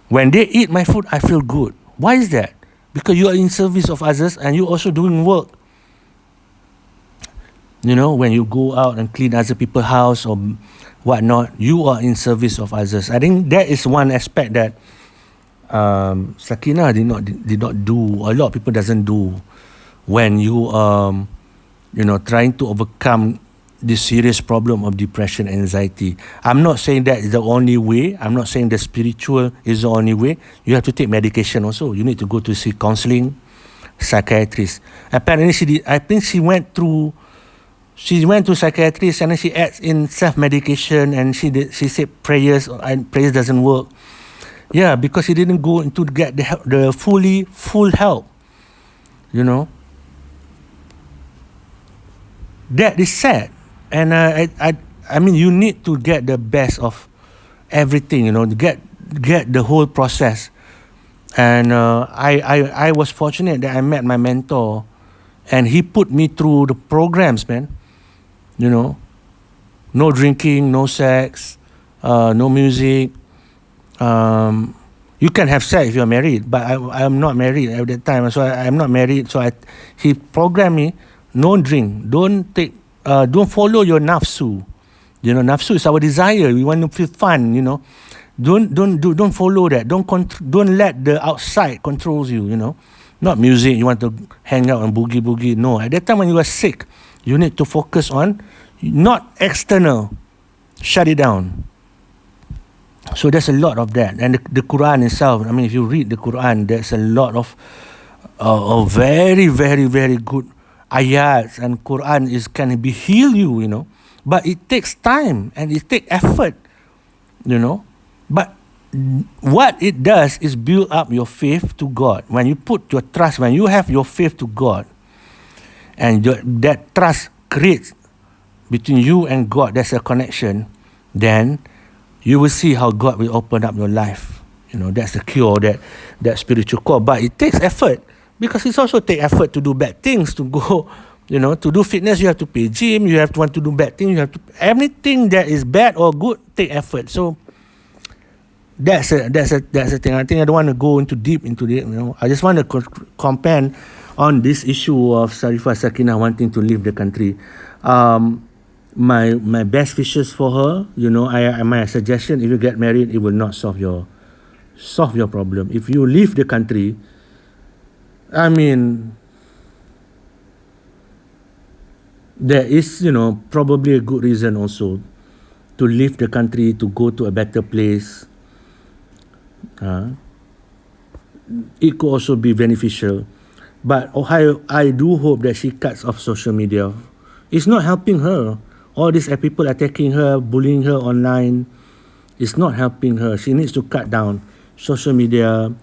Speaker 1: When they eat my food, I feel good. Why is that? Because you are in service of others and you're also doing work. You know, when you go out and clean other people's house or whatnot, you are in service of others. I think that is one aspect that Sakinah did not do. A lot of people doesn't do when you trying to overcome this serious problem of depression and anxiety. I'm not saying that is the only way. I'm not saying the spiritual is the only way. You have to take medication also. You need to go to see counseling, psychiatrist. Apparently I think she went to psychiatrist, and then she adds in self-medication, and she said prayers, and prayers doesn't work. Yeah, because she didn't go into get the full help. You know, that is sad. And I mean, you need to get the best of everything. You know, to get the whole process. And I was fortunate that I met my mentor, and he put me through the programs, man. You know, no drinking, no sex, no music. You can have sex if you're married, but I'm not married at that time, so I'm not married. So he programmed me, no drink, don't follow your nafsu. You know, nafsu is our desire. We want to feel fun. You know, don't follow that. Don't let the outside controls you. You know, not music. You want to hang out and boogie. No, at that time when you are sick, you need to focus on not external. Shut it down. So there's a lot of that, and the Quran itself. I mean, if you read the Quran, there's a lot of very, very, very good ayats, and Quran can be heal you. You know, but it takes time and it takes effort. You know, but what it does is build up your faith to God. When you put your trust, when you have your faith to God, and that trust creates between you and God, there's a connection, then you will see how God will open up your life. You know, that's the cure, that spiritual core. But it takes effort, because it also takes effort to do bad things, to go, you know, to do fitness, you have to pay gym, you have to want to do bad things, everything that is bad or good take effort. So that's a thing. I think I don't want to go into deep into it. I just want to comment on this issue of Sharifah Sakinah wanting to leave the country. My best wishes for her. My suggestion: if you get married, it will not solve your problem. If you leave the country, I mean, there is probably a good reason also to leave the country to go to a better place. It could also be beneficial, but I do hope that she cuts off social media. It's not helping her. All these people attacking her, bullying her online. It's not helping her. She needs to cut down social media,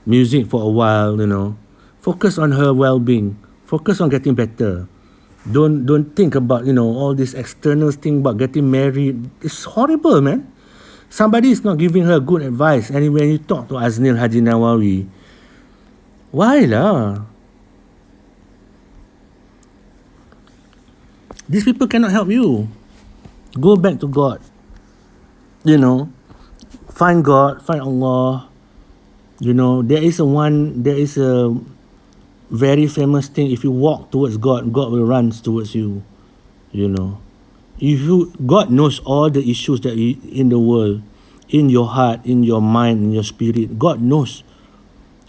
Speaker 1: music for a while. Focus on her well-being. Focus on getting better. Don't think about all this external thing about getting married. It's horrible, man. Somebody is not giving her good advice. And when you talk to Aznil Haji Nawawi, why lah? These people cannot help you. Go back to God. Find God, find Allah. There is a very famous thing. If you walk towards God, God will run towards you. God knows all the issues that in the world, in your heart, in your mind, in your spirit. God knows.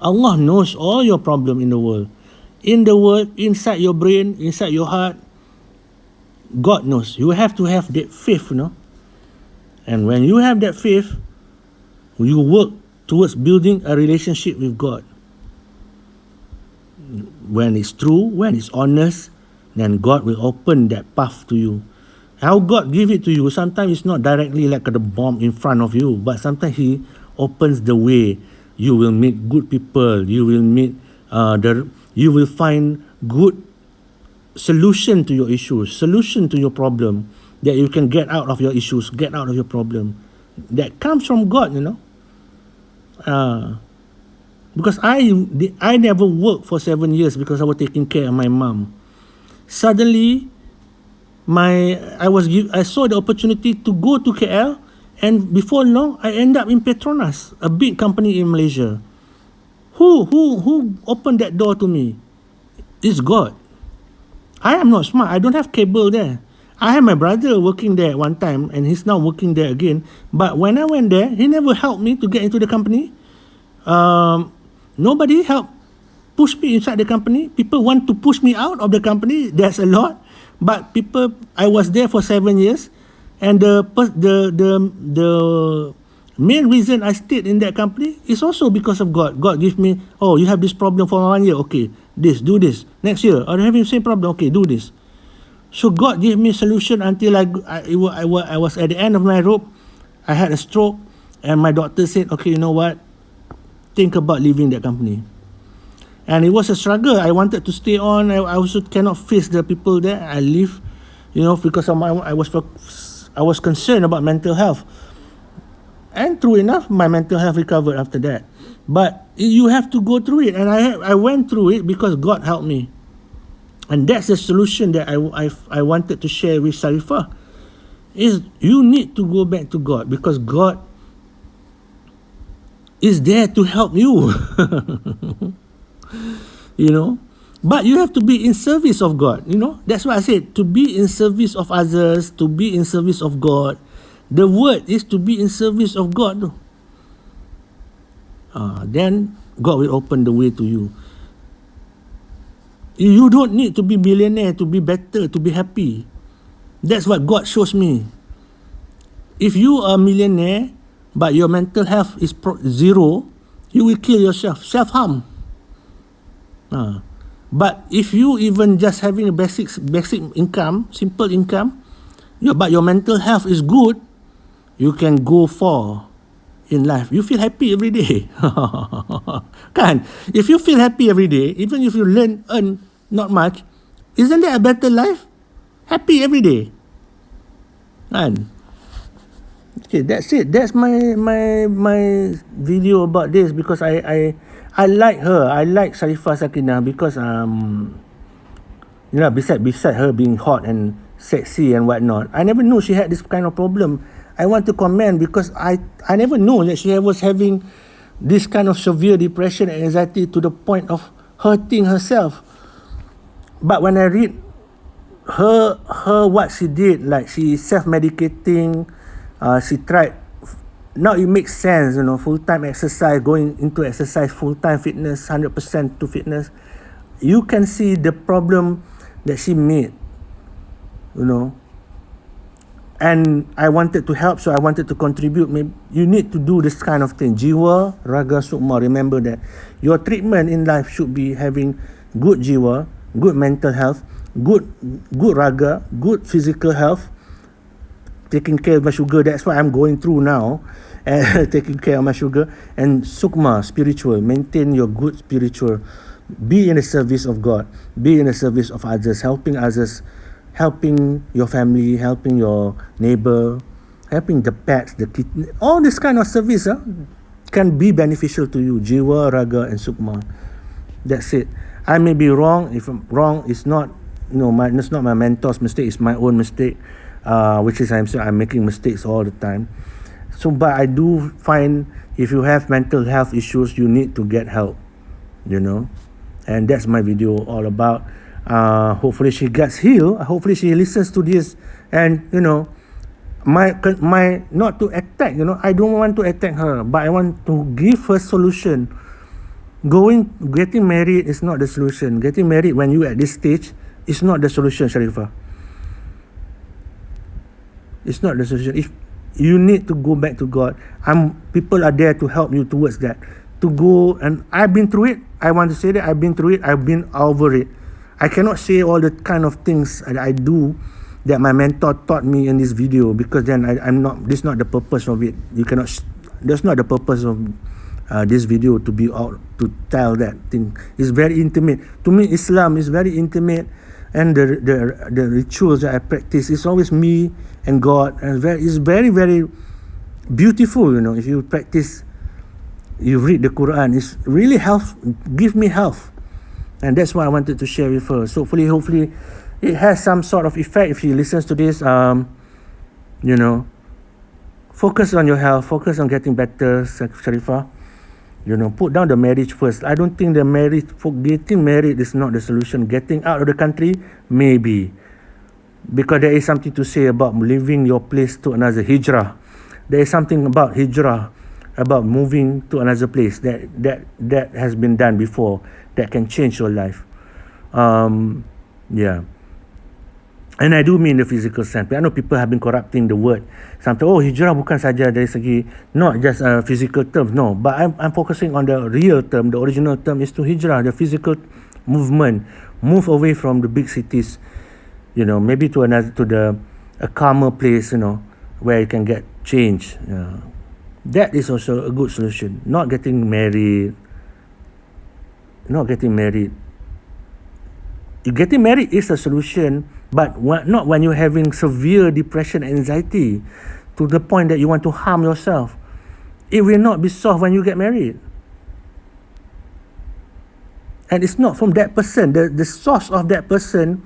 Speaker 1: Allah knows all your problem in the world. In the world, inside your brain, inside your heart, God knows. You have to have that faith, And when you have that faith, you work towards building a relationship with God. When it's true, when it's honest, then God will open that path to you. How God give it to you, sometimes it's not directly like the bomb in front of you, but sometimes He opens the way. You will meet good people. You will meet you will find good solution to your issues, solution to your problem, that you can get out of your issues, get out of your problem. That comes from God, Because I never worked for 7 years because I was taking care of my mom. Suddenly, I saw the opportunity to go to KL, and before long, I end up in Petronas, a big company in Malaysia. Who opened that door to me? It's God. I am not smart. I don't have cable there. I had my brother working there one time, and he's now working there again. But when I went there, he never helped me to get into the company. Nobody helped push me inside the company. People want to push me out of the company. There's a lot. But I was there for 7 years, and the main reason I stayed in that company is also because of God. God give me, you have this problem for 1 year, okay, do this. Next year, I'm having the same problem, okay, do this. So God gave me a solution until I was at the end of my rope. I had a stroke, and my doctor said, okay, you know what? Think about leaving that company. And it was a struggle. I wanted to stay on. I also cannot face the people there. I leave, because I was concerned about mental health. And true enough, my mental health recovered after that. But you have to go through it. And I went through it because God helped me. And that's the solution that I wanted to share with Sharifah. Is you need to go back to God, because God is there to help you. But you have to be in service of God. That's why I said, to be in service of others, to be in service of God. The word is to be in service of God. Then God will open the way to you. You don't need to be millionaire to be better, to be happy. That's what God shows me. If you are a millionaire, but your mental health is zero, you will kill yourself, self-harm. But if you even just having a basic income, simple income, but your mental health is good, you can go far in life. You feel happy every day. Kan? If you feel happy every day, even if you earn not much, isn't that a better life? Happy every day. Kan? Okay, that's it. That's my video about this, because I like her. I like Sharifah Sakinah because beside her being hot and sexy and whatnot, I never knew she had this kind of problem. I want to comment because I never know that she was having this kind of severe depression and anxiety to the point of hurting herself. But when I read her what she did, like she self-medicating, she tried. Now it makes sense, full-time exercise, going into exercise, full-time fitness, 100% to fitness. You can see the problem that she made, and I wanted to help, so I wanted to contribute. Maybe you need to do this kind of thing. Jiwa, raga, sukma. Remember that your treatment in life should be having good jiwa, good mental health, good raga, good physical health, taking care of my sugar. That's what I'm going through now, and taking care of my sugar. And sukma, spiritual. Maintain your good spiritual. Be in the service of God. Be in the service of others, helping others, helping your family, helping your neighbor, helping the pets, the kitten. All this kind of service can be beneficial to you. Jiwa, raga, and sukma. That's it. I may be wrong. If I'm wrong, it's not it's not my mentor's mistake. It's my own mistake, which is I'm making mistakes all the time. So, but I do find if you have mental health issues, you need to get help. And that's my video all about. Hopefully she gets healed. Hopefully she listens to this, and my not to attack. I don't want to attack her, but I want to give her solution. Getting married is not the solution. Getting married when you at this stage is not the solution, Sharifah. It's not the solution. If you need to go back to God, people are there to help you towards that. To go, and I've been through it. I want to say that I've been through it. I've been over it. I cannot say all the kind of things that I do that my mentor taught me in this video, because then I'm not. This is not the purpose of it. You cannot. That's not the purpose of this video, to be out to tell that thing. It's very intimate. To me, Islam is very intimate, and the rituals that I practice is always me and God, and it's very very beautiful. If you practice, you read the Quran, it's really give me health. And that's what I wanted to share with her. So hopefully it has some sort of effect if she listens to this. Focus on your health, focus on getting better, Sharifah. Put down the marriage first. I don't think getting married is not the solution. Getting out of the country, maybe. Because there is something to say about leaving your place to another, hijrah. There is something about hijrah, about moving to another place that has been done before, that can change your life. Yeah. And I do mean the physical sense. I know people have been corrupting the word. Sometimes, hijrah bukan saja dari segi, not just a physical term. No, but I'm focusing on the real term. The original term is to hijrah, the physical movement. Move away from the big cities, maybe to a calmer place, where you can get change. That is also a good solution. Not getting married. Getting married is a solution, but not when you're having severe depression and anxiety to the point that you want to harm yourself. It will not be solved when you get married. And it's not from that person. The source of that person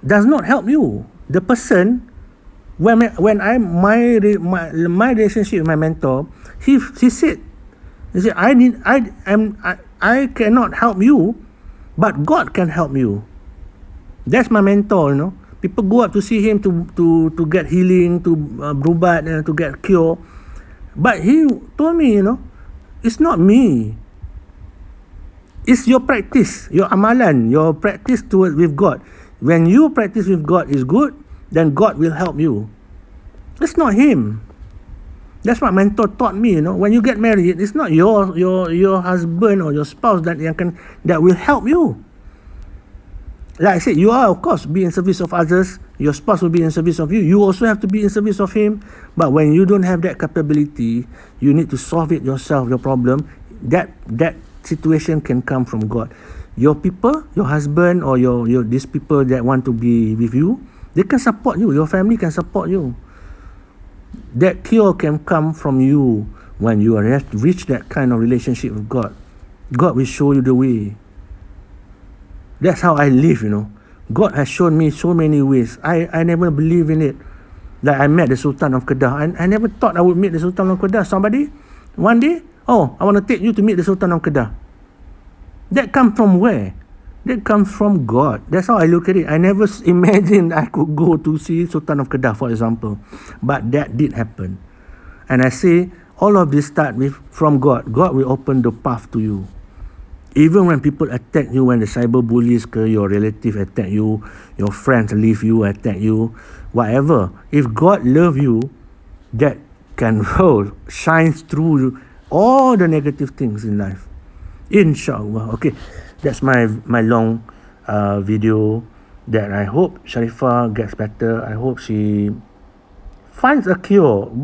Speaker 1: does not help you. The person, when my relationship with my mentor, he said, I cannot help you, but God can help you. That's my mentor. People go up to see him to get healing, to berubat, to get cure. But he told me, it's not me. It's your practice, your amalan, your practice with God. When you practice with God is good, then God will help you. It's not him. That's what mentor taught me. When you get married, it's not your husband or your spouse that will help you. Like I said, you are, of course, be in service of others. Your spouse will be in service of you. You also have to be in service of him. But when you don't have that capability, you need to solve it yourself, your problem. That situation can come from God. Your people, your husband, or these people that want to be with you, they can support you. Your family can support you. That cure can come from you when you have reached that kind of relationship with God. God will show you the way. That's how I live, God has shown me so many ways. I never believe in it. Like I met the Sultan of Kedah. I never thought I would meet the Sultan of Kedah. Somebody, one day, oh, I want to take you to meet the Sultan of Kedah. That comes from where? That comes from God. That's how I look at it. I never imagined I could go to see Sultan of Kedah, for example. But that did happen. And I say, all of this start with from God. God will open the path to you. Even when people attack you, when the cyberbullies, your relative attack you, your friends leave you, attack you, whatever. If God love you, that can shine through all the negative things in life. Inshallah. Okay, that's my long video that I hope Sharifah gets better. I hope she finds a cure.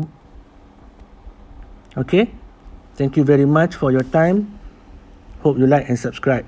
Speaker 1: Okay, thank you very much for your time. Hope you like and subscribe.